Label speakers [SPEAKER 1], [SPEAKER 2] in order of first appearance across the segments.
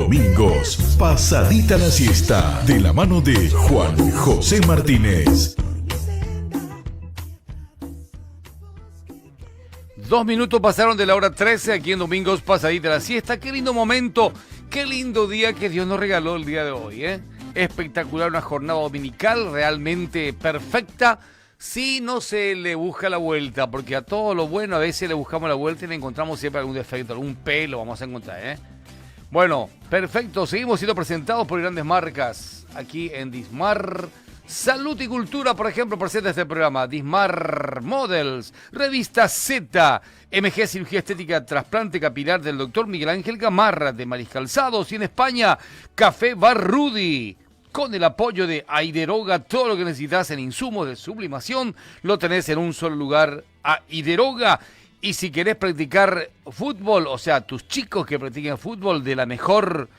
[SPEAKER 1] Domingos, pasadita la siesta, de la mano de Juan José Martínez.
[SPEAKER 2] 2 minutos pasaron de la hora 13 aquí en Domingos, pasadita la siesta. Qué lindo momento, qué lindo día que Dios nos regaló el día de hoy, ¿eh? Espectacular, una jornada dominical realmente perfecta. Si no se le busca la vuelta, porque a todo lo bueno a veces le buscamos la vuelta y le encontramos siempre algún defecto, algún pelo vamos a encontrar, ¿eh? Bueno, perfecto, seguimos siendo presentados por grandes marcas aquí en Dismar. Salud y Cultura, por ejemplo, presenta este programa. Dismar Models, Revista Z, MG Cirugía Estética Trasplante Capilar del Dr. Miguel Ángel Gamarra de Mariscalzados, y en España, Café Bar Rudy. Con el apoyo de Aideroga, todo lo que necesitas en insumos de sublimación lo tenés en un solo lugar, Aideroga. Y si querés practicar fútbol, o sea, tus chicos que practiquen fútbol en la mejor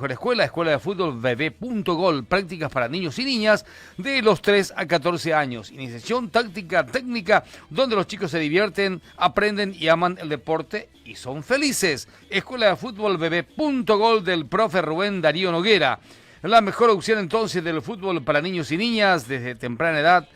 [SPEAKER 2] escuela de fútbol bebé.gol, prácticas para niños y niñas de los 3 a 14 años. Iniciación táctica, técnica, donde los chicos se divierten, aprenden y aman el deporte y son felices. Escuela de fútbol bebé.gol del profe Rubén Darío Noguera. La mejor opción entonces del fútbol para niños y niñas desde temprana edad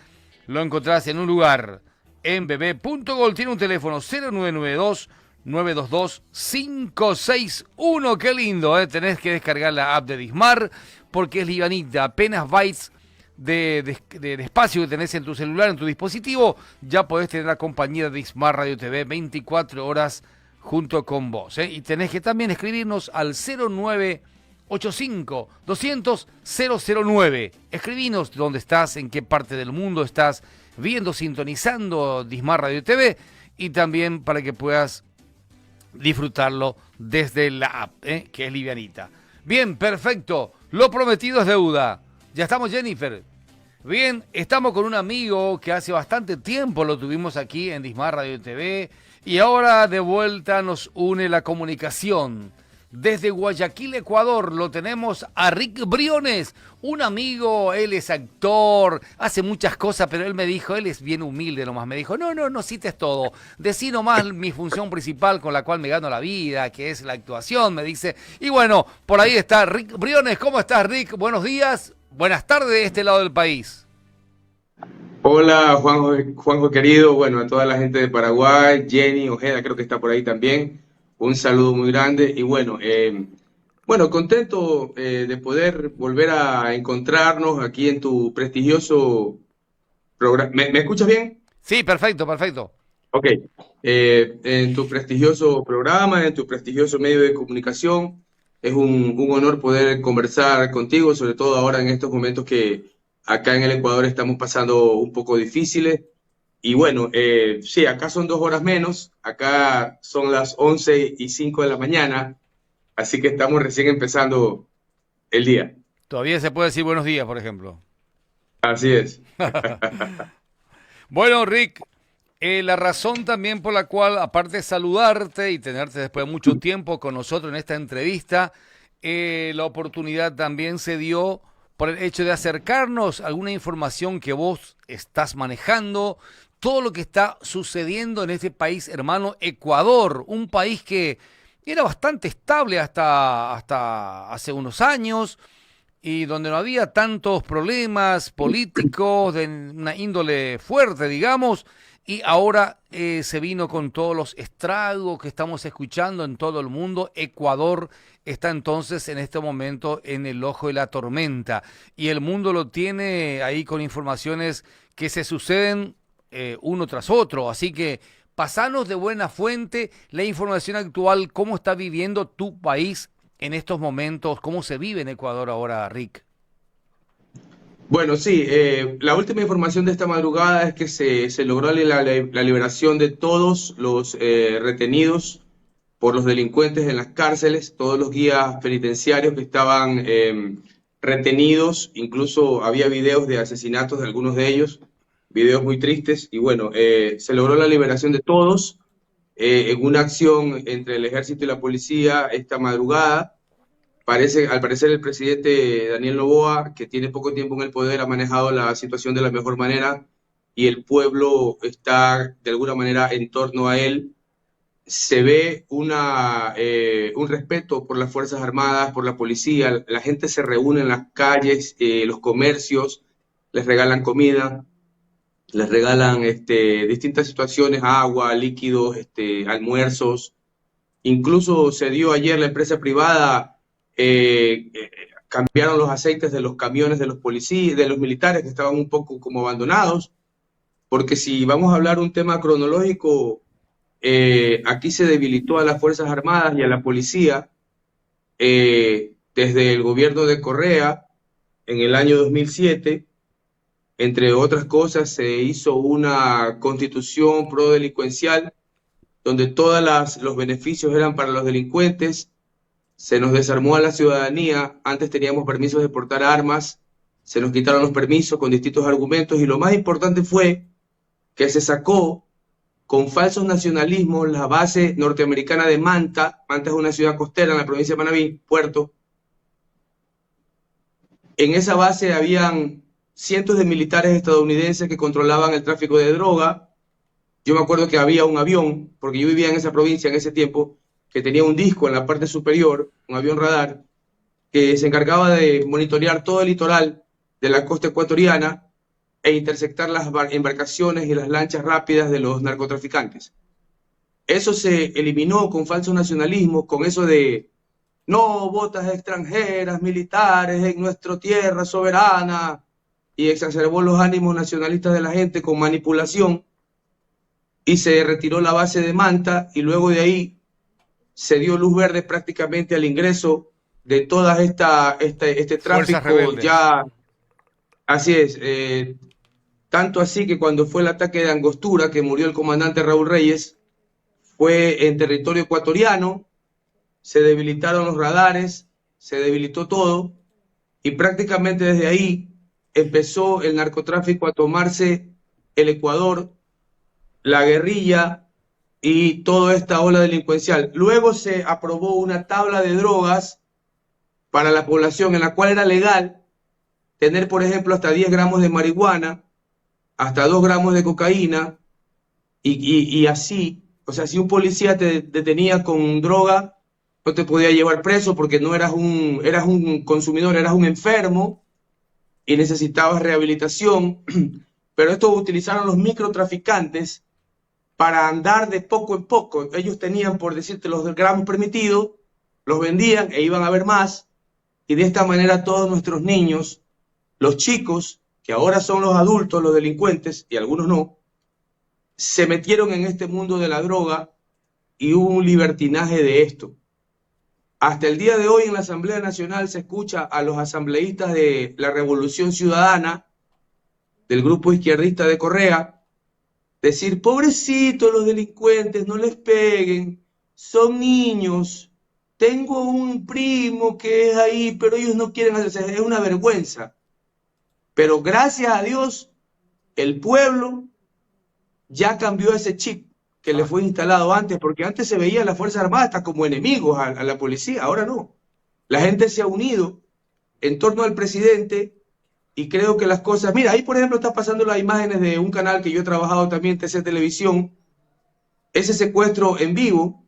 [SPEAKER 2] lo encontrás en un lugar. En bebé.gol tiene un teléfono 0992-922-561. Qué lindo, ¿eh? Tenés que descargar la app de Dismar porque es livianita. Apenas bytes de espacio que tenés en tu celular, en tu dispositivo, ya podés tener la compañía de Dismar Radio TV 24 horas junto con vos, ¿eh? Y tenés que también escribirnos al 0985-200-009. Escribinos dónde estás, en qué parte del mundo estás viendo, sintonizando Dismar Radio TV, y también para que puedas disfrutarlo desde la app, que es livianita. Bien, perfecto. Lo prometido es deuda. Ya estamos, Jennifer. Bien, estamos con un amigo que hace bastante tiempo lo tuvimos aquí en Dismar Radio TV y ahora de vuelta nos une la comunicación. Desde Guayaquil, Ecuador, lo tenemos a Rick Briones, un amigo. Él es actor, hace muchas cosas, pero él me dijo, él es bien humilde nomás, me dijo, no cites todo, decí nomás mi función principal con la cual me gano la vida, que es la actuación, me dice. Y bueno, por ahí está Rick Briones. ¿Cómo estás, Rick? Buenos días, buenas tardes de este lado del país.
[SPEAKER 3] Hola, Juanjo querido, bueno, a toda la gente de Paraguay, Jenny, Ojeda creo que está por ahí también. Un saludo muy grande y bueno, contento de poder volver a encontrarnos aquí en tu prestigioso programa. ¿Me escuchas bien?
[SPEAKER 2] Sí, perfecto.
[SPEAKER 3] Ok, en tu prestigioso programa, en tu prestigioso medio de comunicación, es un honor poder conversar contigo, sobre todo ahora en estos momentos que acá en el Ecuador estamos pasando un poco difíciles. Y bueno, sí, acá son 2 horas menos, acá son las 11:05 de la mañana, así que estamos recién empezando el día.
[SPEAKER 2] Todavía se puede decir buenos días, por ejemplo.
[SPEAKER 3] Así es.
[SPEAKER 2] Bueno, Rick, la razón también por la cual, aparte de saludarte y tenerte después de mucho tiempo con nosotros en esta entrevista, la oportunidad también se dio por el hecho de acercarnos a alguna información que vos estás manejando, todo lo que está sucediendo en este país hermano Ecuador, un país que era bastante estable hasta hace unos años y donde no había tantos problemas políticos de una índole fuerte, digamos, y ahora se vino con todos los estragos que estamos escuchando en todo el mundo. Ecuador está entonces en este momento en el ojo de la tormenta y el mundo lo tiene ahí con informaciones que se suceden uno tras otro, así que pasanos de buena fuente la información actual, cómo está viviendo tu país en estos momentos, cómo se vive en Ecuador ahora, Rick.
[SPEAKER 3] Bueno, sí, la última información de esta madrugada es que se logró la liberación de todos los retenidos por los delincuentes en las cárceles, todos los guías penitenciarios que estaban retenidos, incluso había videos de asesinatos de algunos de ellos, videos muy tristes, y bueno, se logró la liberación de todos en una acción entre el ejército y la policía esta madrugada. Al parecer el presidente Daniel Noboa, que tiene poco tiempo en el poder, ha manejado la situación de la mejor manera y el pueblo está de alguna manera en torno a él. se ve un respeto por las Fuerzas Armadas, por la policía. La gente se reúne en las calles, los comercios, les regalan comida, les regalan distintas situaciones, agua, líquidos, almuerzos. Incluso se dio ayer la empresa privada, cambiaron los aceites de los camiones de los policías, de los militares que estaban un poco como abandonados, porque si vamos a hablar un tema cronológico, aquí se debilitó a las Fuerzas Armadas y a la policía desde el gobierno de Correa en el año 2007. Entre otras cosas, se hizo una constitución pro-delincuencial donde todos los beneficios eran para los delincuentes. Se nos desarmó a la ciudadanía. Antes teníamos permisos de portar armas, se nos quitaron los permisos con distintos argumentos, y lo más importante fue que se sacó con falsos nacionalismos la base norteamericana de Manta. Manta es una ciudad costera en la provincia de Manabí, puerto. En esa base habían cientos de militares estadounidenses que controlaban el tráfico de droga. Yo me acuerdo que había un avión, porque yo vivía en esa provincia en ese tiempo, que tenía un disco en la parte superior, un avión radar, que se encargaba de monitorear todo el litoral de la costa ecuatoriana e interceptar las embarcaciones y las lanchas rápidas de los narcotraficantes. Eso se eliminó con falso nacionalismo, con eso de no botas extranjeras, militares en nuestra tierra soberana, y exacerbó los ánimos nacionalistas de la gente con manipulación, y se retiró la base de Manta, y luego de ahí se dio luz verde prácticamente al ingreso de toda este tráfico. Ya, así es, tanto así que cuando fue el ataque de Angostura, que murió el comandante Raúl Reyes, fue en territorio ecuatoriano, se debilitaron los radares, se debilitó todo, y prácticamente desde ahí empezó el narcotráfico a tomarse el Ecuador, la guerrilla y toda esta ola delincuencial. Luego se aprobó una tabla de drogas para la población en la cual era legal tener, por ejemplo, hasta 10 gramos de marihuana, hasta 2 gramos de cocaína, y así. O sea, si un policía te detenía con droga, no te podía llevar preso porque no eras un consumidor, eras un enfermo y necesitabas rehabilitación. Pero esto utilizaron los microtraficantes para andar de poco en poco. Ellos tenían, por decirte, los gramos permitidos, los vendían e iban a ver más, y de esta manera todos nuestros niños, los chicos, que ahora son los adultos, los delincuentes, y algunos no, se metieron en este mundo de la droga, y hubo un libertinaje de esto. Hasta el día de hoy en la Asamblea Nacional se escucha a los asambleístas de la Revolución Ciudadana, del grupo izquierdista de Correa, decir: pobrecitos los delincuentes, no les peguen, son niños, tengo un primo que es ahí, pero ellos no quieren hacerse, es una vergüenza. Pero gracias a Dios, el pueblo ya cambió ese chip que le fue instalado antes, porque antes se veía a las Fuerzas Armadas hasta como enemigos a la policía, ahora no. La gente se ha unido en torno al presidente, y creo que las cosas... Mira, ahí por ejemplo está pasando las imágenes de un canal que yo he trabajado también, TC Televisión, ese secuestro en vivo.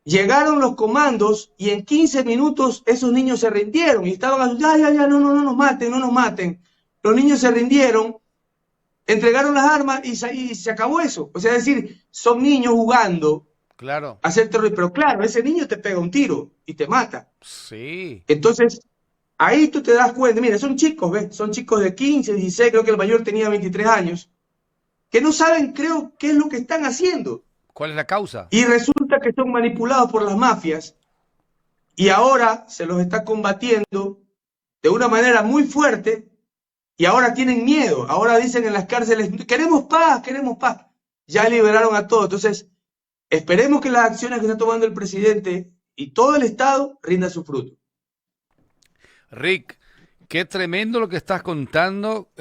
[SPEAKER 3] Llegaron los comandos y en 15 minutos esos niños se rindieron y estaban asustados: ya, no nos maten, no nos maten. Los niños se rindieron, entregaron las armas y se acabó eso. O sea, es decir, son niños jugando
[SPEAKER 2] claro,
[SPEAKER 3] a hacer terror, pero claro, ese niño te pega un tiro y te mata.
[SPEAKER 2] sí.
[SPEAKER 3] Entonces, ahí tú te das cuenta, mira, son chicos, ¿ves? Son chicos de 15, 16, creo que el mayor tenía 23 años, que no saben, creo, qué es lo que están haciendo.
[SPEAKER 2] ¿Cuál es la causa?
[SPEAKER 3] Y resulta que son manipulados por las mafias, y ahora se los está combatiendo de una manera muy fuerte, y ahora tienen miedo. Ahora dicen en las cárceles: queremos paz, queremos paz. Ya liberaron a todos. Entonces, esperemos que las acciones que está tomando el presidente y todo el Estado rindan su fruto.
[SPEAKER 2] Rick, qué tremendo lo que estás contando.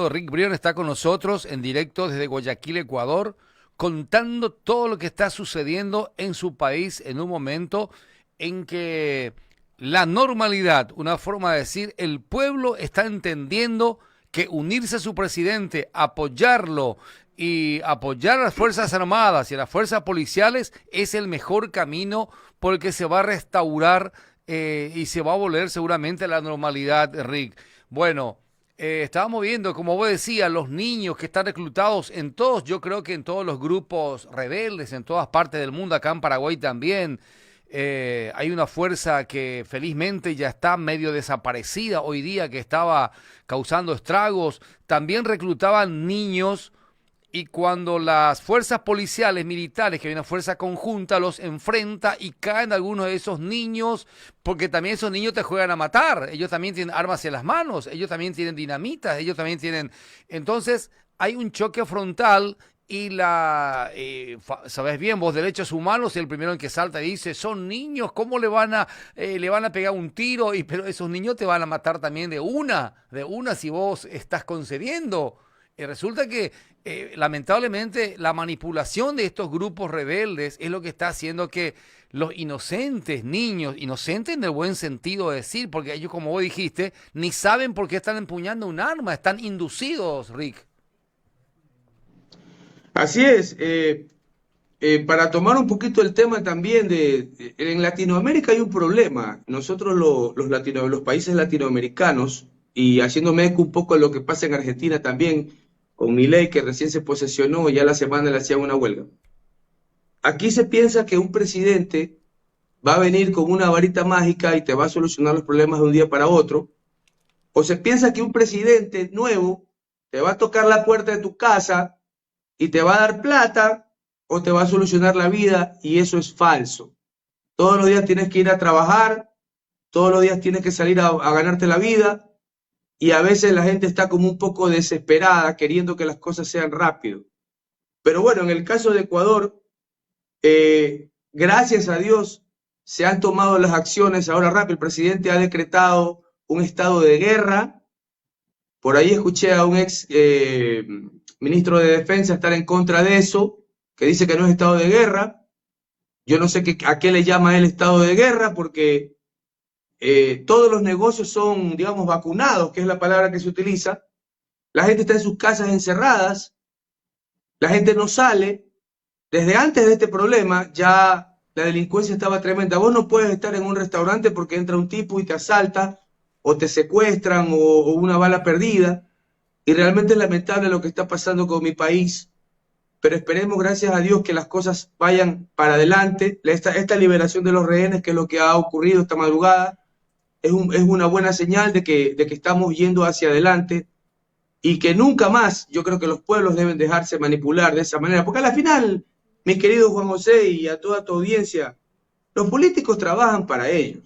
[SPEAKER 2] Rick Brion está con nosotros en directo desde Guayaquil, Ecuador, contando todo lo que está sucediendo en su país en un momento en que la normalidad, una forma de decir, el pueblo está entendiendo que unirse a su presidente, apoyarlo y apoyar a las Fuerzas Armadas y a las Fuerzas Policiales es el mejor camino por el que se va a restaurar y se va a volver seguramente a la normalidad, Rick. Bueno, estábamos viendo, como vos decías, los niños que están reclutados en todos, yo creo que en todos los grupos rebeldes, en todas partes del mundo, acá en Paraguay también. Hay una fuerza que felizmente ya está medio desaparecida hoy día, que estaba causando estragos. También reclutaban niños y cuando las fuerzas policiales, militares, que hay una fuerza conjunta, los enfrenta y caen algunos de esos niños, porque también esos niños te juegan a matar. Ellos también tienen armas en las manos, ellos también tienen dinamitas, ellos también tienen... Entonces hay un choque frontal. Y sabes bien, vos derechos humanos, el primero en que salta y dice, son niños, ¿cómo le van a pegar un tiro? Pero esos niños te van a matar también de una si vos estás concediendo. Resulta que lamentablemente la manipulación de estos grupos rebeldes es lo que está haciendo que los inocentes niños, inocentes en el buen sentido de decir, porque ellos, como vos dijiste, ni saben por qué están empuñando un arma, están inducidos, Rick.
[SPEAKER 3] Así es. Para tomar un poquito el tema también en Latinoamérica hay un problema. Nosotros los países latinoamericanos, y haciéndome eco un poco de lo que pasa en Argentina también, con Milei, que recién se posesionó, ya la semana le hacían una huelga. Aquí se piensa que un presidente va a venir con una varita mágica y te va a solucionar los problemas de un día para otro, o se piensa que un presidente nuevo te va a tocar la puerta de tu casa y te va a dar plata o te va a solucionar la vida, y eso es falso. Todos los días tienes que ir a trabajar, todos los días tienes que salir a ganarte la vida, y a veces la gente está como un poco desesperada queriendo que las cosas sean rápido. Pero bueno, en el caso de Ecuador, gracias a Dios se han tomado las acciones ahora rápido. El presidente ha decretado un estado de guerra. Por ahí escuché a un ex ministro de Defensa estar en contra de eso, que dice que no es estado de guerra. Yo no sé a qué le llama él estado de guerra, porque todos los negocios son, digamos, vacunados, que es la palabra que se utiliza. La gente está en sus casas encerradas, la gente no sale. Desde antes de este problema ya la delincuencia estaba tremenda. Vos no puedes estar en un restaurante porque entra un tipo y te asalta, o te secuestran, o una bala perdida. Y realmente es lamentable lo que está pasando con mi país, pero esperemos, gracias a Dios, que las cosas vayan para adelante. Esta liberación de los rehenes, que es lo que ha ocurrido esta madrugada, es una buena señal de que estamos yendo hacia adelante, y que nunca más, yo creo que los pueblos deben dejarse manipular de esa manera, porque al final, mi querido Juan José y a toda tu audiencia, los políticos trabajan para ellos.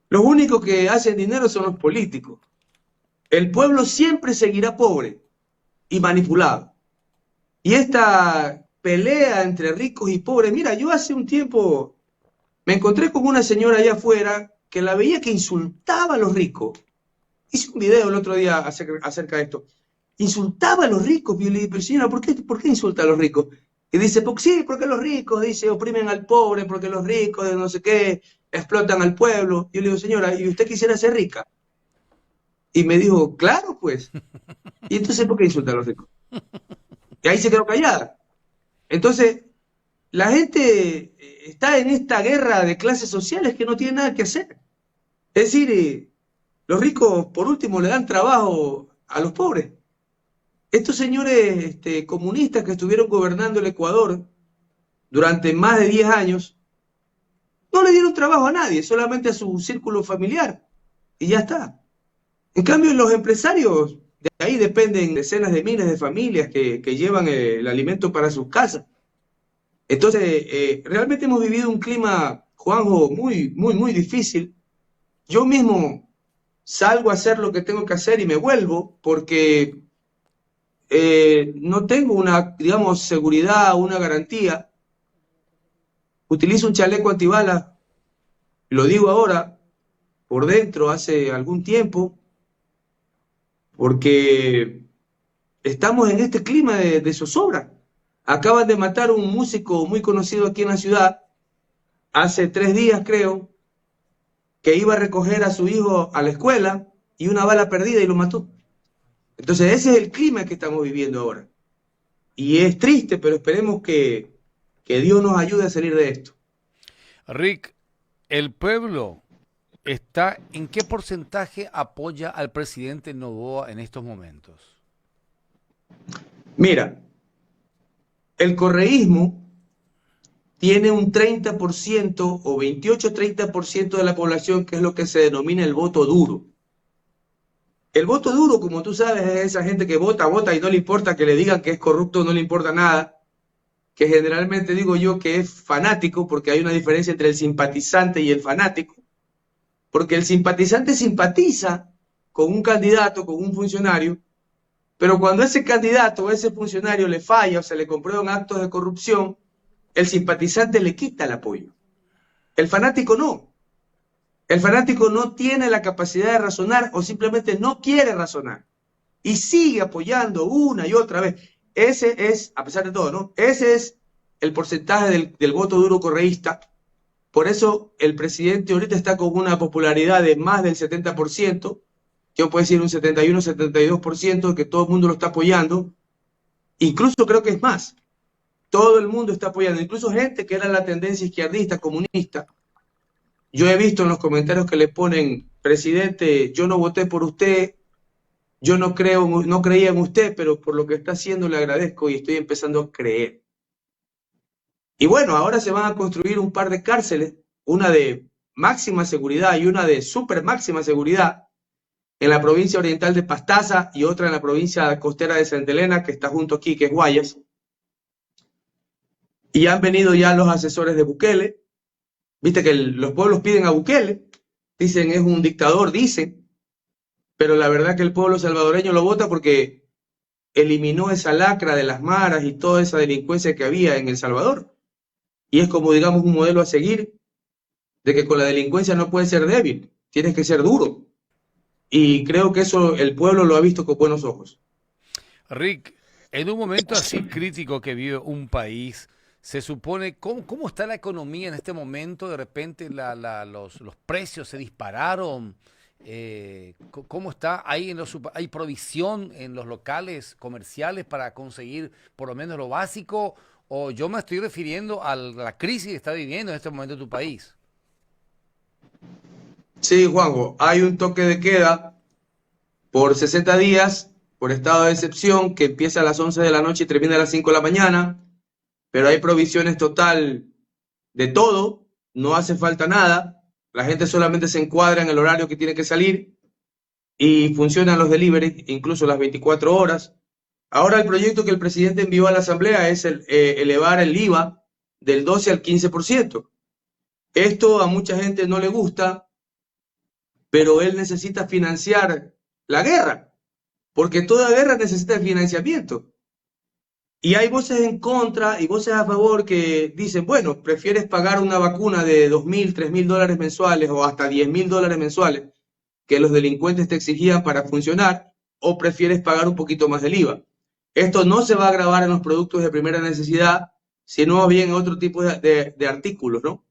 [SPEAKER 3] Los únicos que hacen dinero son los políticos. El pueblo siempre seguirá pobre y manipulado. Y esta pelea entre ricos y pobres, mira, yo hace un tiempo me encontré con una señora allá afuera que la veía que insultaba a los ricos. Hice un video el otro día acerca de esto. Insultaba a los ricos. Y yo le dije, pero señora, ¿por qué insulta a los ricos? Y dice, porque los ricos, dice, oprimen al pobre, porque los ricos de no sé qué explotan al pueblo. Yo le digo, señora, ¿y usted quisiera ser rica? Y me dijo, claro, pues. ¿Y entonces por qué insulta a los ricos? Y ahí se quedó callada. Entonces, la gente está en esta guerra de clases sociales que no tiene nada que hacer. Es decir, los ricos, por último, le dan trabajo a los pobres. Estos señores comunistas que estuvieron gobernando el Ecuador durante más de 10 años, no le dieron trabajo a nadie, solamente a su círculo familiar. Y ya está. En cambio, los empresarios, de ahí dependen decenas de miles de familias que llevan el alimento para sus casas. Entonces, realmente hemos vivido un clima, Juanjo, muy, muy, muy difícil. Yo mismo salgo a hacer lo que tengo que hacer y me vuelvo porque no tengo una, digamos, seguridad, una garantía. Utilizo un chaleco antibalas, lo digo ahora, por dentro, hace algún tiempo, porque estamos en este clima de zozobra. Acaban de matar a un músico muy conocido aquí en la ciudad, hace 3 días creo, que iba a recoger a su hijo a la escuela y una bala perdida y lo mató. Entonces ese es el clima que estamos viviendo ahora. y es triste, pero esperemos que Dios nos ayude a salir de esto.
[SPEAKER 2] Rick, el pueblo está, ¿en qué porcentaje apoya al presidente Noboa en estos momentos?
[SPEAKER 3] Mira, el correísmo tiene un 30% o 28-30% de la población, que es lo que se denomina el voto duro. El voto duro, como tú sabes, es esa gente que vota y no le importa que le digan que es corrupto, no le importa nada, que generalmente digo yo que es fanático, porque hay una diferencia entre el simpatizante y el fanático, porque el simpatizante simpatiza con un candidato, con un funcionario, pero cuando ese candidato o ese funcionario le falla o se le comprueban actos de corrupción, el simpatizante le quita el apoyo. El fanático no. El fanático no tiene la capacidad de razonar o simplemente no quiere razonar y sigue apoyando una y otra vez. Ese es, a pesar de todo, ¿no? Ese es el porcentaje del voto duro correísta. Por eso el presidente ahorita está con una popularidad de más del 70%, yo puedo decir un 71, 72%, que todo el mundo lo está apoyando. Incluso creo que es más. Todo el mundo está apoyando, incluso gente que era la tendencia izquierdista, comunista. Yo he visto en los comentarios que le ponen: presidente, yo no voté por usted, yo no creía en usted, pero por lo que está haciendo le agradezco y estoy empezando a creer. Y bueno, ahora se van a construir un par de cárceles, una de máxima seguridad y una de super máxima seguridad, en la provincia oriental de Pastaza y otra en la provincia costera de Santa Elena, que está junto aquí, que es Guayas. Y han venido ya los asesores de Bukele. Viste que los pueblos piden a Bukele, dicen es un dictador, dicen, pero la verdad que el pueblo salvadoreño lo vota porque eliminó esa lacra de las maras y toda esa delincuencia que había en El Salvador. Y es como, digamos, un modelo a seguir, de que con la delincuencia no puedes ser débil, tienes que ser duro. Y creo que eso el pueblo lo ha visto con buenos ojos.
[SPEAKER 2] Rick, en un momento así crítico que vive un país, se supone, ¿cómo está la economía en este momento? De repente los precios se dispararon. ¿Cómo está? ¿Hay provisión en los locales comerciales para conseguir por lo menos lo básico? ¿O yo me estoy refiriendo a la crisis que está viviendo en este momento tu país?
[SPEAKER 3] Sí, Juanjo, hay un toque de queda por 60 días, por estado de excepción, que empieza a las 11 de la noche y termina a las 5 de la mañana. Pero hay provisiones total de todo, no hace falta nada, la gente solamente se encuadra en el horario que tiene que salir y funcionan los delivery, incluso las 24 horas. Ahora el proyecto que el presidente envió a la Asamblea es elevar el IVA del 12 al 15%. Esto a mucha gente no le gusta, pero él necesita financiar la guerra, porque toda guerra necesita financiamiento. Y hay voces en contra y voces a favor que dicen, bueno, prefieres pagar una vacuna de $2.000, $3.000 mensuales o hasta $10.000 mensuales que los delincuentes te exigían para funcionar, o prefieres pagar un poquito más del IVA. Esto no se va a gravar en los productos de primera necesidad, sino bien en otro tipo de artículos, ¿no?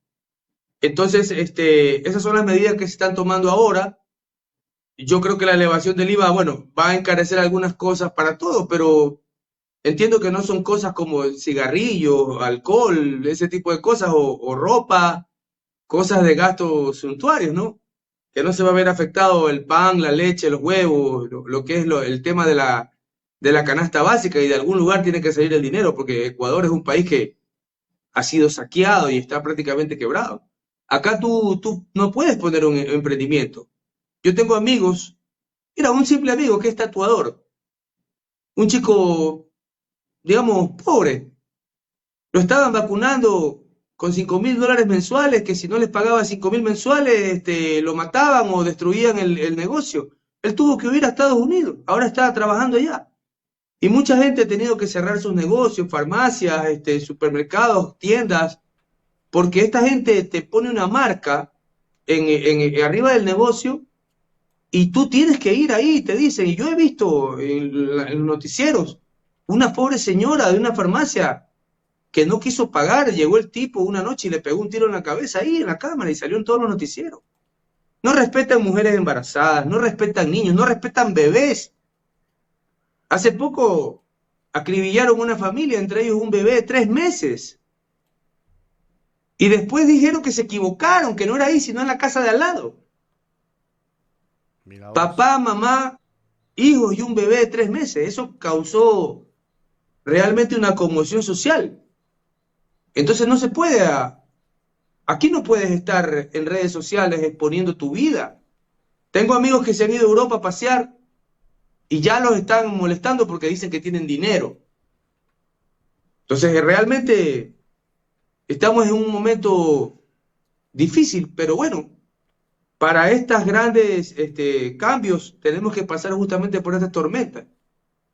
[SPEAKER 3] Entonces, esas son las medidas que se están tomando ahora. Yo creo que la elevación del IVA, bueno, va a encarecer algunas cosas para todos, pero entiendo que no son cosas como cigarrillos, alcohol, ese tipo de cosas, o ropa, cosas de gastos suntuarios, ¿no? Que no se va a ver afectado el pan, la leche, los huevos, lo que es el tema de la canasta básica, y de algún lugar tiene que salir el dinero, porque Ecuador es un país que ha sido saqueado y está prácticamente quebrado. Acá tú no puedes poner un emprendimiento. Yo tengo amigos, mira, un simple amigo que es tatuador, un chico, digamos, pobre, lo estaban vacunando con $5.000 mensuales, que si no les pagaba 5.000 mensuales, lo mataban o destruían el negocio. Él tuvo que huir a Estados Unidos, ahora está trabajando allá. Y mucha gente ha tenido que cerrar sus negocios, farmacias, supermercados, tiendas, porque esta gente te pone una marca arriba del negocio y tú tienes que ir ahí, te dicen. Y yo he visto en los noticieros una pobre señora de una farmacia que no quiso pagar, llegó el tipo una noche y le pegó un tiro en la cabeza ahí en la cámara y salió en todos los noticieros. No respetan mujeres embarazadas, no respetan niños, no respetan bebés. Hace poco acribillaron una familia, entre ellos un bebé de 3 meses. Y después dijeron que se equivocaron, que no era ahí, sino en la casa de al lado.
[SPEAKER 2] Mira vos.
[SPEAKER 3] Papá, mamá, hijos y un bebé de 3 meses. Eso causó realmente una conmoción social. Entonces no se puede, aquí no puedes estar en redes sociales exponiendo tu vida. Tengo amigos que se han ido a Europa a pasear y ya los están molestando porque dicen que tienen dinero. Entonces realmente estamos en un momento difícil, pero bueno, para estos grandes cambios tenemos que pasar justamente por esta tormenta.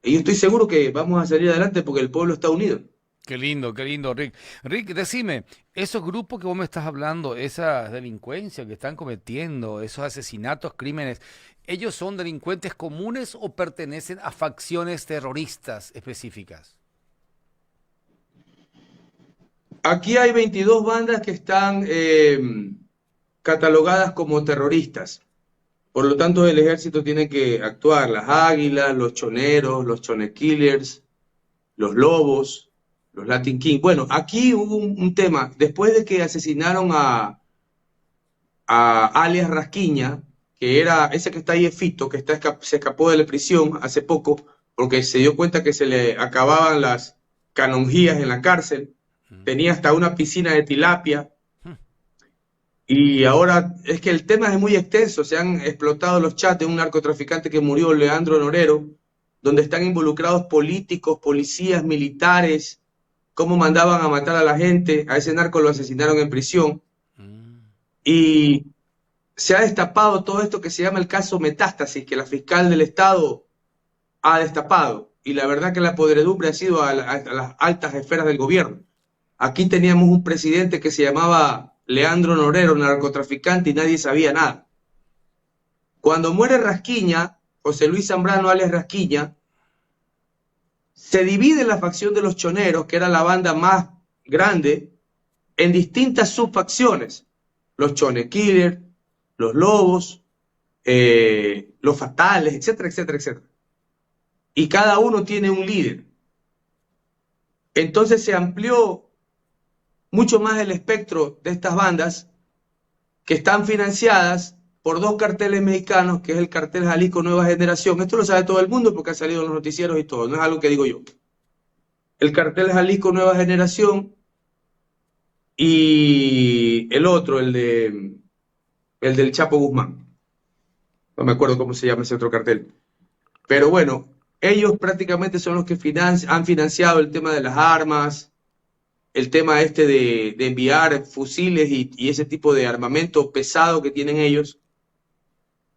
[SPEAKER 3] Y yo estoy seguro que vamos a salir adelante porque el pueblo está unido.
[SPEAKER 2] Qué lindo, Rick. Rick, decime, esos grupos que vos me estás hablando, esa delincuencia que están cometiendo, esos asesinatos, crímenes, ¿ellos son delincuentes comunes o pertenecen a facciones terroristas específicas?
[SPEAKER 3] Aquí hay 22 bandas que están catalogadas como terroristas. Por lo tanto, el ejército tiene que actuar. Las Águilas, los Choneros, los Chone Killers, los Lobos, los Latin King. Bueno, aquí hubo un tema. Después de que asesinaron a alias Rasquiña, que era ese que está ahí, Fito, que se escapó de la prisión hace poco, porque se dio cuenta que se le acababan las canonjías en la cárcel. Tenía hasta una piscina de tilapia. Y ahora es que el tema es muy extenso. Se han explotado los chats de un narcotraficante que murió, Leandro Norero, donde están involucrados políticos, policías, militares, cómo mandaban a matar a la gente. A ese narco lo asesinaron en prisión. Y se ha destapado todo esto que se llama el caso Metástasis, que la fiscal del Estado ha destapado. Y la verdad que la podredumbre ha sido a las altas esferas del gobierno. Aquí teníamos un presidente que se llamaba Leandro Norero, narcotraficante, y nadie sabía nada. Cuando muere Rasquiña, José Luis Zambrano alias Rasquiña, se divide la facción de los Choneros, que era la banda más grande, en distintas subfacciones. Los Chone Killer, los Lobos, los Fatales, etcétera, etcétera, etcétera. Y cada uno tiene un líder. Entonces se amplió mucho más el espectro de estas bandas que están financiadas por 2 carteles mexicanos, que es el cartel Jalisco Nueva Generación. Esto lo sabe todo el mundo porque ha salido en los noticieros y todo, no es algo que digo yo. El cartel Jalisco Nueva Generación y el otro, el del Chapo Guzmán. No me acuerdo cómo se llama ese otro cartel. Pero bueno, ellos prácticamente son los que han financiado el tema de las armas, el tema de enviar fusiles y ese tipo de armamento pesado que tienen ellos,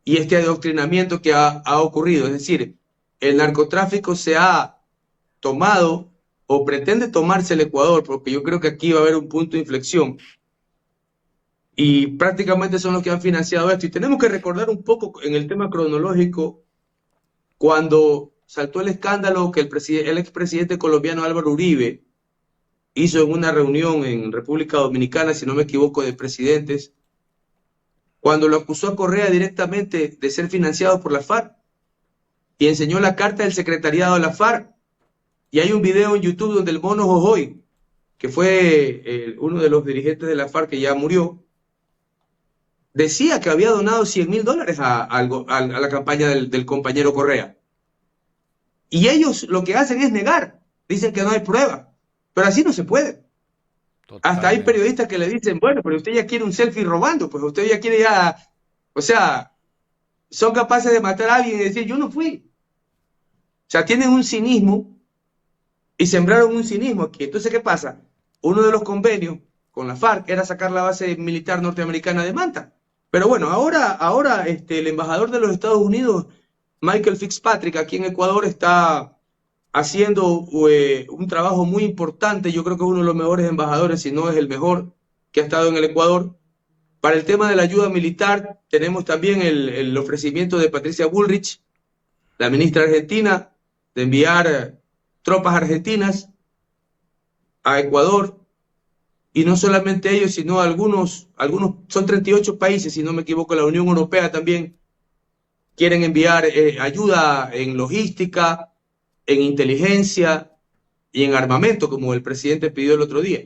[SPEAKER 3] y este adoctrinamiento que ha ocurrido. Es decir, el narcotráfico se ha tomado o pretende tomarse el Ecuador, porque yo creo que aquí va a haber un punto de inflexión, y prácticamente son los que han financiado esto. Y tenemos que recordar un poco en el tema cronológico, cuando saltó el escándalo que el expresidente colombiano Álvaro Uribe hizo en una reunión en República Dominicana, si no me equivoco, de presidentes, cuando lo acusó a Correa directamente de ser financiado por la FARC, y enseñó la carta del secretariado de la FARC. Y hay un video en YouTube donde el Mono Jojoy, que fue uno de los dirigentes de la FARC que ya murió, decía que había donado $100,000 a la campaña del compañero Correa. Y ellos lo que hacen es negar, dicen que no hay prueba. Pero así no se puede. Totalmente. Hasta hay periodistas que le dicen, bueno, pero usted ya quiere un selfie robando, pues usted ya quiere o sea, son capaces de matar a alguien y decir, yo no fui. O sea, tienen un cinismo y sembraron un cinismo aquí. Entonces, ¿qué pasa? Uno de los convenios con la FARC era sacar la base militar norteamericana de Manta. Pero bueno, ahora el embajador de los Estados Unidos, Michael Fitzpatrick, aquí en Ecuador, está haciendo un trabajo muy importante. Yo creo que es uno de los mejores embajadores, si no es el mejor, que ha estado en el Ecuador. Para el tema de la ayuda militar, tenemos también el ofrecimiento de Patricia Bullrich, la ministra argentina, de enviar tropas argentinas a Ecuador. Y no solamente ellos, sino algunos, son 38 países, si no me equivoco, la Unión Europea también quieren enviar ayuda en logística, en inteligencia, y en armamento, como el presidente pidió el otro día.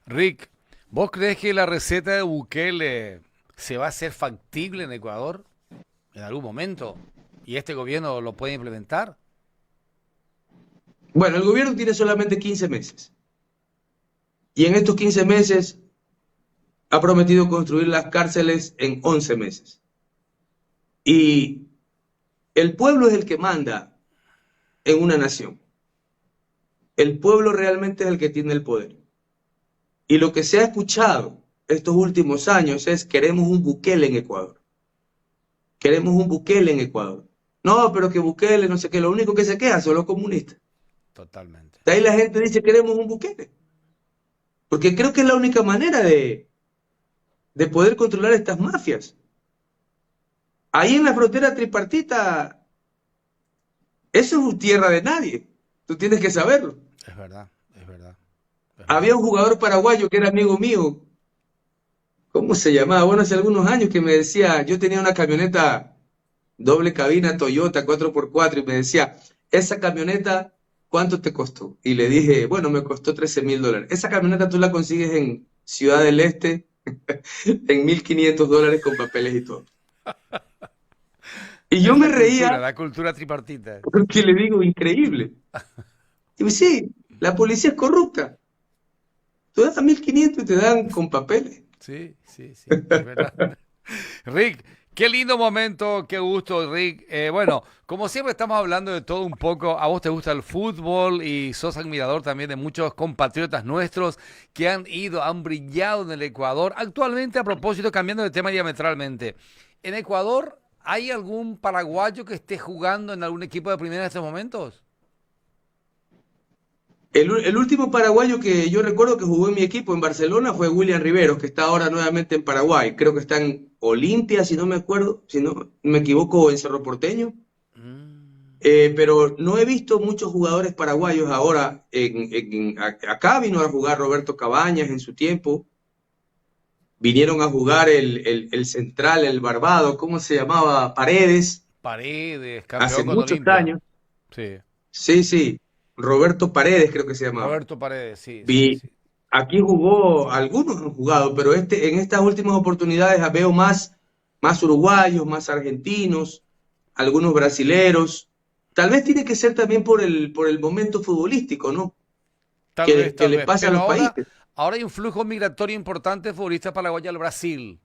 [SPEAKER 2] Rick, ¿vos crees que la receta de Bukele se va a hacer factible en Ecuador en algún momento? ¿Y este gobierno lo puede implementar?
[SPEAKER 3] Bueno, el gobierno tiene solamente 15 meses. Y en estos 15 meses ha prometido construir las cárceles en 11 meses. Y el pueblo es el que manda en una nación. El pueblo realmente es el que tiene el poder. Y lo que se ha escuchado estos últimos años es: queremos un Bukele en Ecuador. Queremos un Bukele en Ecuador. No, pero que Bukele, no sé qué, lo único que se queda son los comunistas.
[SPEAKER 2] Totalmente.
[SPEAKER 3] De ahí la gente dice: queremos un Bukele. Porque creo que es la única manera de poder controlar estas mafias. Ahí en la frontera tripartita, eso es tierra de nadie. Tú tienes que saberlo.
[SPEAKER 2] Es verdad, es verdad.
[SPEAKER 3] Había un jugador paraguayo que era amigo mío. ¿Cómo se llamaba? Bueno, hace algunos años que me decía, yo tenía una camioneta doble cabina Toyota 4x4 y me decía: esa camioneta, ¿cuánto te costó? Y le dije, bueno, me costó $13.000. Esa camioneta tú la consigues en Ciudad del Este en $1.500 con papeles y todo. Y yo me reía
[SPEAKER 2] La cultura tripartita.
[SPEAKER 3] porque le digo, increíble. Y me dice: sí, la policía es corrupta. Tú das a 1.500 y te dan con papeles.
[SPEAKER 2] Sí, sí, sí, es verdad. Rick, qué lindo momento, qué gusto, Rick. Bueno, como siempre estamos hablando de todo un poco. A vos te gusta el fútbol y sos admirador también de muchos compatriotas nuestros que han brillado en el Ecuador. Actualmente, a propósito, cambiando de tema diametralmente, ¿en Ecuador hay algún paraguayo que esté jugando en algún equipo de primera en estos momentos?
[SPEAKER 3] El último paraguayo que yo recuerdo que jugó en mi equipo en Barcelona fue William Riveros, que está ahora nuevamente en Paraguay. Creo que está en Olimpia, si no me acuerdo, si no me equivoco, en Cerro Porteño. Pero no he visto muchos jugadores paraguayos ahora. Acá vino a jugar Roberto Cabañas en su tiempo. Vinieron a jugar el central, el barbado, ¿cómo se llamaba? Paredes.
[SPEAKER 2] Paredes,
[SPEAKER 3] Hace
[SPEAKER 2] campeón con
[SPEAKER 3] muchos
[SPEAKER 2] Olimpia.
[SPEAKER 3] años.
[SPEAKER 2] Sí.
[SPEAKER 3] Sí, sí. Roberto Paredes creo que se llamaba.
[SPEAKER 2] Roberto Paredes, sí, sí,
[SPEAKER 3] Vi,
[SPEAKER 2] sí.
[SPEAKER 3] aquí jugó, algunos han jugado, pero en estas últimas oportunidades veo más uruguayos, más argentinos, algunos brasileros. Tal vez tiene que ser también por el momento futbolístico, ¿no?
[SPEAKER 2] Tal
[SPEAKER 3] Que le
[SPEAKER 2] vez.
[SPEAKER 3] pasa a
[SPEAKER 2] Pero
[SPEAKER 3] los países.
[SPEAKER 2] ahora hay un flujo migratorio importante de futbolistas paraguayos al Brasil.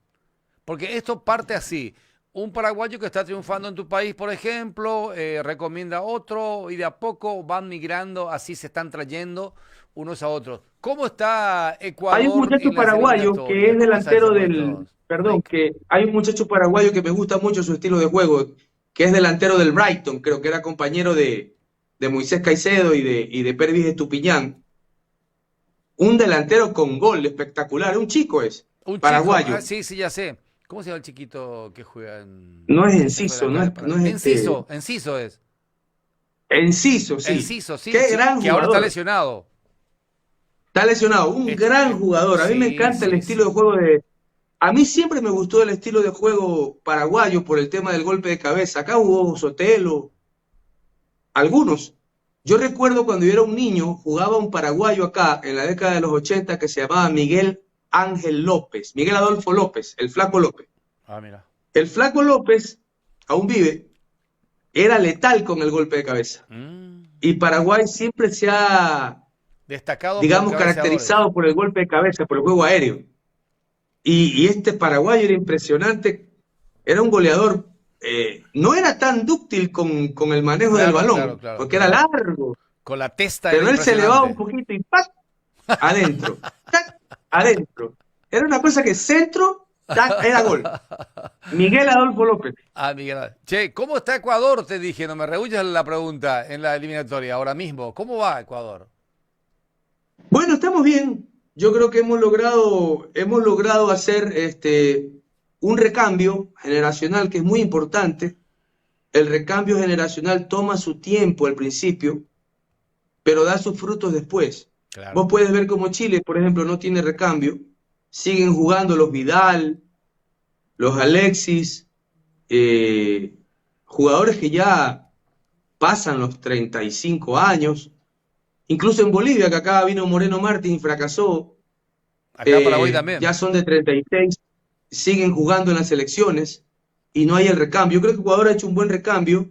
[SPEAKER 2] Porque esto parte así. Un paraguayo que está triunfando en tu país, por ejemplo, recomienda a otro y de a poco van migrando, así se están trayendo unos a otros. ¿Cómo está Ecuador
[SPEAKER 3] Hay un muchacho
[SPEAKER 2] en las
[SPEAKER 3] paraguayo que
[SPEAKER 2] eliminatorias?
[SPEAKER 3] es
[SPEAKER 2] ¿Cómo está en
[SPEAKER 3] delantero
[SPEAKER 2] estos
[SPEAKER 3] del,
[SPEAKER 2] momentos,
[SPEAKER 3] perdón,
[SPEAKER 2] Rick?
[SPEAKER 3] que hay un muchacho paraguayo que me gusta mucho su estilo de juego, que es delantero del Brighton, creo que era compañero de Moisés Caicedo y de Pervis Estupiñán. Un delantero con gol espectacular, un chico es,
[SPEAKER 2] Un chico,
[SPEAKER 3] paraguayo.
[SPEAKER 2] sí, sí, ya sé. ¿Cómo se llama el chiquito que juega
[SPEAKER 3] No es
[SPEAKER 2] que fue de
[SPEAKER 3] Enciso,
[SPEAKER 2] acá de
[SPEAKER 3] no es
[SPEAKER 2] Enciso es.
[SPEAKER 3] Enciso, sí.
[SPEAKER 2] Enciso, sí,
[SPEAKER 3] Qué
[SPEAKER 2] sí,
[SPEAKER 3] gran
[SPEAKER 2] que ahora está
[SPEAKER 3] jugador.
[SPEAKER 2] lesionado.
[SPEAKER 3] Está lesionado, un gran jugador. A mí me
[SPEAKER 2] Sí,
[SPEAKER 3] encanta el
[SPEAKER 2] sí,
[SPEAKER 3] estilo de
[SPEAKER 2] sí.
[SPEAKER 3] juego de... A mí siempre me gustó el estilo de juego paraguayo por el tema del golpe de cabeza. Acá jugó Sotelo, algunos. Yo recuerdo cuando yo era un niño, jugaba un paraguayo acá en la década de los 80 que se llamaba Miguel Ángel López, Miguel Adolfo López, el Flaco López.
[SPEAKER 2] Ah, mira.
[SPEAKER 3] El Flaco López, aún vive, era letal con el golpe de cabeza. Y Paraguay siempre se ha,
[SPEAKER 2] Destacado por
[SPEAKER 3] digamos,
[SPEAKER 2] cabeceadores.
[SPEAKER 3] caracterizado por el golpe de cabeza, por el juego aéreo. Y este paraguayo era impresionante, era un goleador, no era tan dúctil con el manejo del balón, porque era largo,
[SPEAKER 2] Con la testa
[SPEAKER 3] pero
[SPEAKER 2] era
[SPEAKER 3] él se elevaba un
[SPEAKER 2] impresionante.
[SPEAKER 3] poquito y ¡pac! Adentro, ¡tac! Adentro. Era una cosa que centro, ¡tac! Era gol. Miguel Adolfo López.
[SPEAKER 2] Ah, Miguel. Che, ¿cómo está Ecuador? Te dije, no me rehuyas la pregunta en la eliminatoria ahora mismo. ¿Cómo va Ecuador?
[SPEAKER 3] Bueno, estamos bien. Yo creo que hemos logrado hacer un recambio generacional que es muy importante. El recambio generacional toma su tiempo al principio, pero da sus frutos después.
[SPEAKER 2] Claro.
[SPEAKER 3] Vos puedes ver como Chile, por ejemplo, no tiene recambio. Siguen jugando los Vidal, los Alexis, jugadores que ya pasan los 35 años. incluso en Bolivia, que acá vino Moreno Martín, fracasó,
[SPEAKER 2] Acá en Paraguay también.
[SPEAKER 3] ya son de 36, siguen jugando en las selecciones y no hay el recambio. Yo creo que Ecuador ha hecho un buen recambio.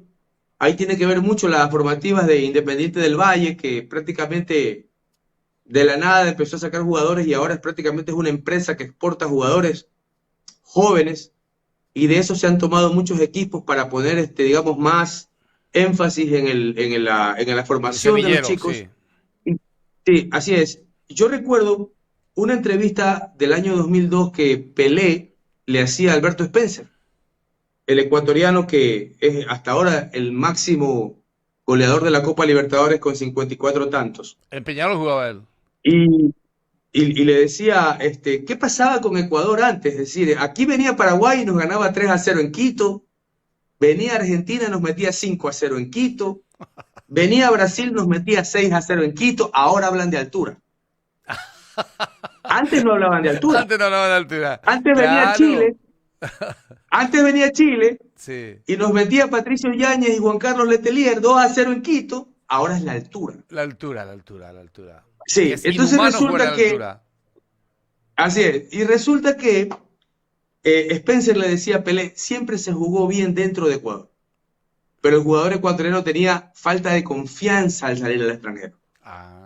[SPEAKER 3] Ahí tiene que ver mucho las formativas de Independiente del Valle, que prácticamente de la nada empezó a sacar jugadores y ahora prácticamente es una empresa que exporta jugadores jóvenes, y de eso se han tomado muchos equipos para poner, digamos, más énfasis en la formación de los chicos.
[SPEAKER 2] Sí.
[SPEAKER 3] Sí, así es. Yo recuerdo una entrevista del año 2002 que Pelé le hacía a Alberto Spencer, el ecuatoriano que es hasta ahora el máximo goleador de la Copa Libertadores con 54 tantos.
[SPEAKER 2] En Peñarol jugaba él.
[SPEAKER 3] Y le decía, ¿qué pasaba con Ecuador antes? Es decir, aquí venía Paraguay y nos ganaba 3-0 en Quito, venía Argentina y nos metía 5-0 en Quito, venía Brasil, nos metía 6-0 en Quito, ahora hablan de altura. Antes no hablaban de altura.
[SPEAKER 2] Antes no hablaban de altura.
[SPEAKER 3] Antes venía Chile. Antes venía Chile,
[SPEAKER 2] sí,
[SPEAKER 3] y nos metía Patricio Yáñez y Juan Carlos Letelier 2-0 en Quito, ahora es la altura.
[SPEAKER 2] La altura.
[SPEAKER 3] Sí, entonces resulta que... Así es, y resulta que Spencer le decía a Pelé, siempre se jugó bien dentro de Ecuador, pero el jugador ecuatoriano tenía falta de confianza al salir al extranjero.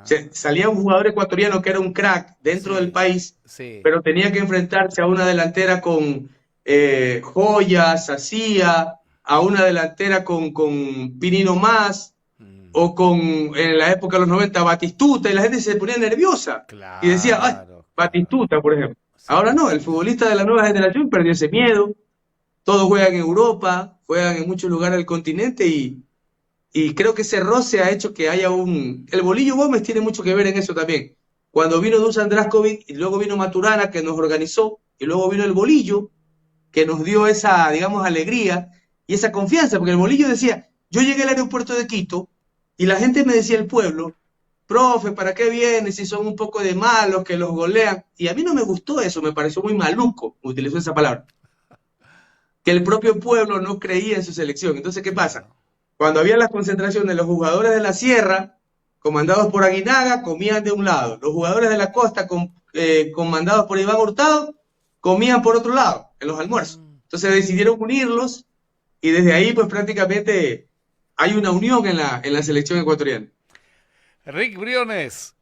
[SPEAKER 3] O sea, salía un jugador ecuatoriano que era un crack dentro del país, pero tenía que enfrentarse a una delantera con Joyas, Sacía, a una delantera con Pinino Más, o en la época de los 90 Batistuta, y la gente se ponía nerviosa. Y decía, ay, Batistuta, por ejemplo. Ahora no, el futbolista de la nueva generación perdió ese miedo. Todos juegan en Europa, juegan en muchos lugares del continente, y creo que ese roce ha hecho que haya El Bolillo Gómez tiene mucho que ver en eso también. Cuando vino Dusan Draskovic, y luego vino Maturana, que nos organizó, y luego vino el Bolillo, que nos dio esa, digamos, alegría y esa confianza, porque el Bolillo decía, yo llegué al aeropuerto de Quito, y la gente me decía, el pueblo, profe, ¿para qué viene si son un poco de malos, que los golean? Y a mí no me gustó eso, me pareció muy maluco, utilizó esa palabra. Que el propio pueblo no creía en su selección. Entonces, ¿qué pasa? Cuando había las concentraciones, los jugadores de la sierra, comandados por Aguinaga, comían de un lado. Los jugadores de la costa, comandados por Iván Hurtado, comían por otro lado, en los almuerzos. Entonces decidieron unirlos, y desde ahí, pues prácticamente hay una unión en la selección ecuatoriana.
[SPEAKER 2] Rick Briones,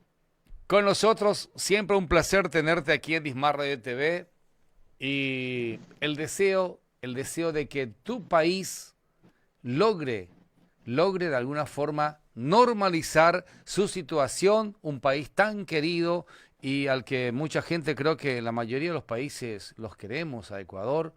[SPEAKER 2] con nosotros, siempre un placer tenerte aquí en Dismar Radio TV, y el deseo de que tu país logre de alguna forma normalizar su situación, un país tan querido y al que mucha gente, creo que la mayoría de los países los queremos, a Ecuador,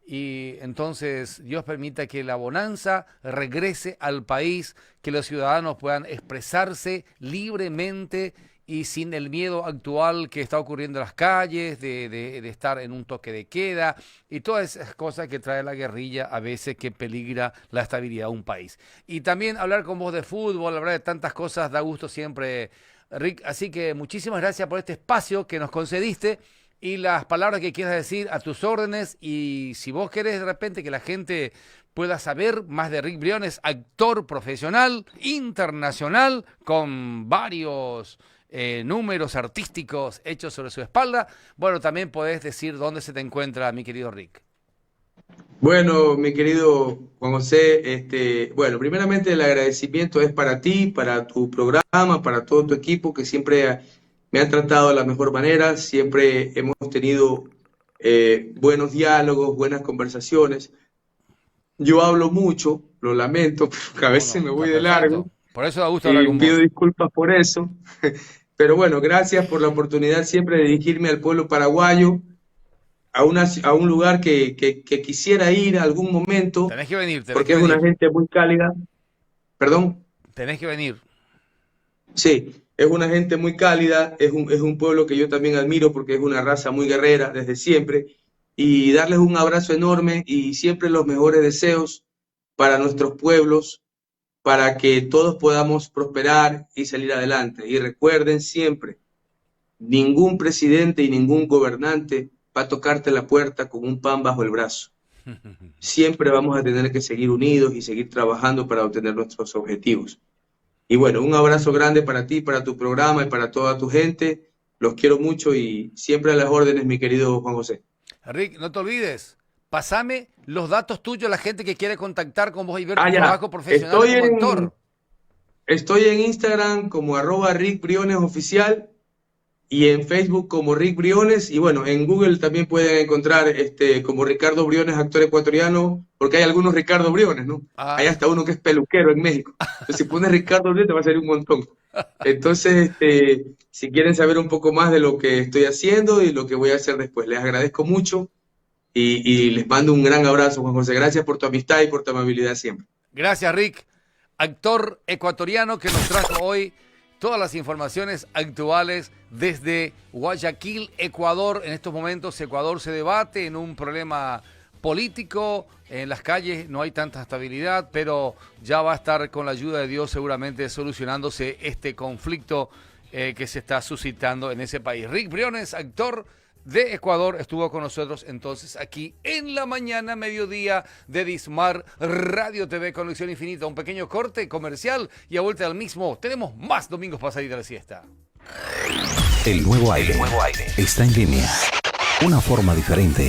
[SPEAKER 2] y entonces Dios permita que la bonanza regrese al país, que los ciudadanos puedan expresarse libremente y sin el miedo actual que está ocurriendo en las calles, de estar en un toque de queda y todas esas cosas que trae la guerrilla a veces, que peligra la estabilidad de un país. Y también hablar con vos de fútbol, hablar de tantas cosas, da gusto siempre, Rick. Así que muchísimas gracias por este espacio que nos concediste y las palabras que quieras decir a tus órdenes. Y si vos querés de repente que la gente pueda saber más de Rick Briones, actor profesional, internacional, con varios números artísticos hechos sobre su espalda, bueno, también podés decir dónde se te encuentra, mi querido Rick.
[SPEAKER 3] Bueno, mi querido Juan José, bueno, primeramente el agradecimiento es para ti, para tu programa, para todo tu equipo que siempre me han tratado de la mejor manera, siempre hemos tenido buenos diálogos, buenas conversaciones. Yo hablo mucho, lo lamento, porque a veces me voy de largo.
[SPEAKER 2] Por eso da gusto hablar con vos.
[SPEAKER 3] Pido disculpas por eso. Pero bueno, gracias por la oportunidad siempre de dirigirme al pueblo paraguayo, a un lugar que quisiera ir a algún momento.
[SPEAKER 2] Tenés que venir.
[SPEAKER 3] Porque es una gente muy cálida. ¿Perdón?
[SPEAKER 2] Tenés que venir.
[SPEAKER 3] Sí, es una gente muy cálida, es un pueblo que yo también admiro porque es una raza muy guerrera desde siempre. Y darles un abrazo enorme y siempre los mejores deseos para nuestros pueblos, para que todos podamos prosperar y salir adelante. Y recuerden siempre, ningún presidente y ningún gobernante va a tocarte la puerta con un pan bajo el brazo. Siempre vamos a tener que seguir unidos y seguir trabajando para obtener nuestros objetivos. Y bueno, un abrazo grande para ti, para tu programa y para toda tu gente. Los quiero mucho y siempre a las órdenes, mi querido Juan José.
[SPEAKER 2] Rick, no te olvides, pasame los datos tuyos a la gente que quiere contactar con vos y ver tu
[SPEAKER 3] Ya.
[SPEAKER 2] trabajo profesional como actor.
[SPEAKER 3] Estoy en Instagram como @Rick Briones Oficial y en Facebook como Rick Briones. Y bueno, en Google también pueden encontrar como Ricardo Briones, actor ecuatoriano, porque hay algunos Ricardo Briones, ¿no? Hay hasta uno que es peluquero en México. Entonces, si pones Ricardo Briones, te va a salir un montón. Entonces, si quieren saber un poco más de lo que estoy haciendo y lo que voy a hacer después, les agradezco mucho y les mando un gran abrazo, Juan José. Gracias por tu amistad y por tu amabilidad siempre.
[SPEAKER 2] Gracias, Rick, actor ecuatoriano que nos trajo hoy todas las informaciones actuales desde Guayaquil, Ecuador. En estos momentos Ecuador se debate en un problema político. En las calles no hay tanta estabilidad, pero ya va a estar con la ayuda de Dios seguramente solucionándose este conflicto que se está suscitando en ese país. Rick Briones, actor de Ecuador, estuvo con nosotros entonces aquí en la mañana, mediodía de Dismar Radio TV Conexión Infinita. Un pequeño corte comercial y a vuelta al mismo tenemos más Domingos Pasadita la Siesta.
[SPEAKER 4] El nuevo aire está en línea. Una forma diferente